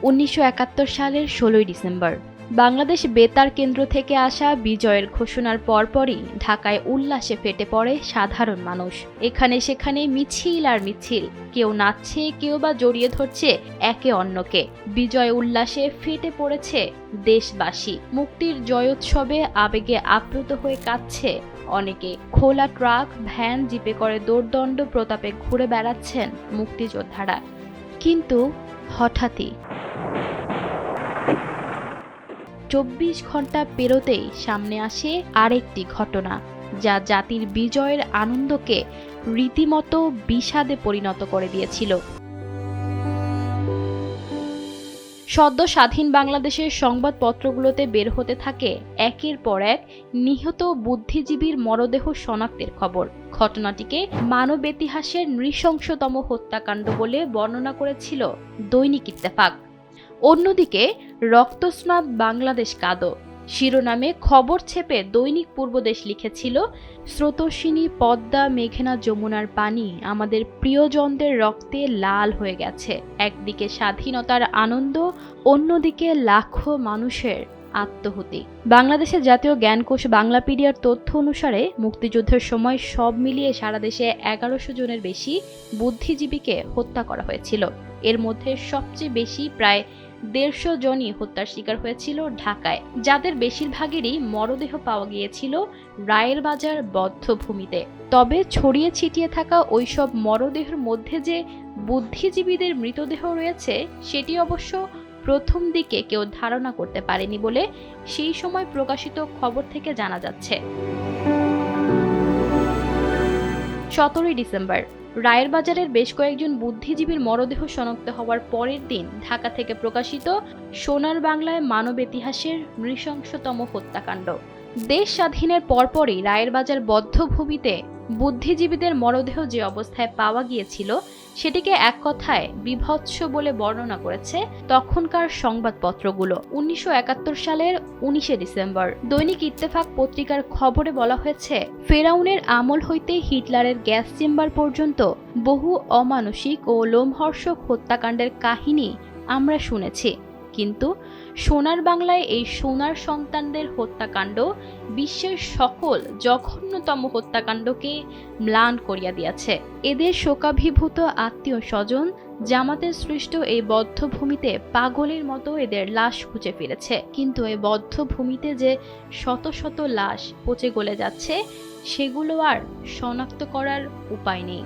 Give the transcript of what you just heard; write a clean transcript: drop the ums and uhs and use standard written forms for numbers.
1971 সালের 16 ডিসেম্বর বাংলাদেশ বেতার কেন্দ্র থেকে আসা বিজয়ের ঘোষণার পরপরই ঢাকায় উল্লাসে ফেটে পড়ে সাধারণ মানুষ। এখানে সেখানে মিছিল আর মিছিল, কেউ নাচছে, কেউ বা জড়িয়ে ধরছে একে অন্যকে। বিজয় উল্লাসে ফেটে পড়েছে দেশবাসী। মুক্তির জয়োৎসবে আবেগে আপ্লুত হয়ে কাঁদছে অনেকে। খোলা ট্রাক, ভ্যান, জিপে করে দোর্দণ্ড প্রতাপে ঘুরে বেড়াচ্ছেন মুক্তিযোদ্ধারা। কিন্তু হঠাৎই 24 ঘন্টা পেরোতেই সামনে আসে আরেকটি ঘটনা, যা জাতির বিজয়ের আনন্দকে রীতিমতো বিষাদে পরিণত করে দিয়েছিল। সদ্য স্বাধীন বাংলাদেশের সংবাদপত্রগুলোতে বের হতে থাকে একের পর এক নিহত বুদ্ধিজীবীর মরদেহ শনাক্তের খবর। ঘটনাটিকে মানব ইতিহাসের নৃশংসতম হত্যাকাণ্ড বলে বর্ণনা করেছিল দৈনিক ইত্তেফাক। অন্যদিকে রক্তস্নাত বাংলাদেশ কাঁদো শিরোনামে খবর ছেপে দৈনিক পূর্বদেশ লিখেছিল, স্রোতস্বিনী পদ্মা, মেঘনা, যমুনার পানি আমাদের প্রিয়জনদের রক্তে লাল হয়ে গেছে। একদিকে স্বাধীনতার আনন্দ, অন্যদিকে লাখো মানুষের আত্মহতি। বাংলাদেশের জাতীয় জ্ঞানকোষ বাংলাপিডিয়ার তথ্য অনুসারে মুক্তিযুদ্ধের সময় সব মিলিয়ে সারা দেশে 1100 জনের বেশি বুদ্ধিজীবীকে হত্যা করা হয়েছিল। এর মধ্যে সবচেয়ে বেশি প্রায় 150 জনই হত্যার শিকার হয়েছিল ঢাকায়, যাদের বেশিরভাগেরই মরদেহ পাওয়া গিয়েছিল রায়ের বাজার বধ্যভূমিতে। তবে ছড়িয়ে ছিটিয়ে থাকা ওইসব মরদেহের মধ্যে যে বুদ্ধিজীবীদের মৃতদেহ রয়েছে, সেটি অবশ্য প্রথম দিকে কেউ ধারণা করতে পারেনি বলে সেই সময় প্রকাশিত খবর থেকে জানা যাচ্ছে। 17 ডিসেম্বর রায়ের বাজারের বেশ কয়েকজন বুদ্ধিজীবীর মরদেহ শনাক্ত হওয়ার পরের দিন ঢাকা থেকে প্রকাশিত সোনার বাংলায় মানব ইতিহাসের নৃশংসতম হত্যাকাণ্ড। দেশ স্বাধীনের পরপরই রায়ের বাজার বধ্যভূমিতে বুদ্ধিজীবীদের মরদেহ যে অবস্থায় পাওয়া গিয়েছিল, সেটিকে এক কথায় বিভৎস বলে বর্ণনা করেছে তখনকার সংবাদপত্রগুলো। 1971 সালের 19 ডিসেম্বর দৈনিক ইত্তেফাক পত্রিকার খবরে বলা হয়েছে, ফেরাউনের আমল হইতে হিটলারের গ্যাস চেম্বার পর্যন্ত বহু অমানসিক ও লোমহর্ষক হত্যাকাণ্ডের কাহিনী আমরা শুনেছি, কিন্তু সোনার বাংলায় এই সোনার সন্তানদের হত্যাকাণ্ড বিশ্বের সকল জঘন্যতম হত্যাকাণ্ডকে ম্লান করিয়া দিয়াছে। এদের শোকাভিভূত আত্মীয় স্বজন জামাতের সৃষ্ট এই বদ্ধভূমিতে পাগলের মতো এদের লাশ খুঁজে ফিরেছে, কিন্তু এই বদ্ধভূমিতে যে শত শত লাশ পচে গলে যাচ্ছে, সেগুলো আর শনাক্ত করার উপায় নেই।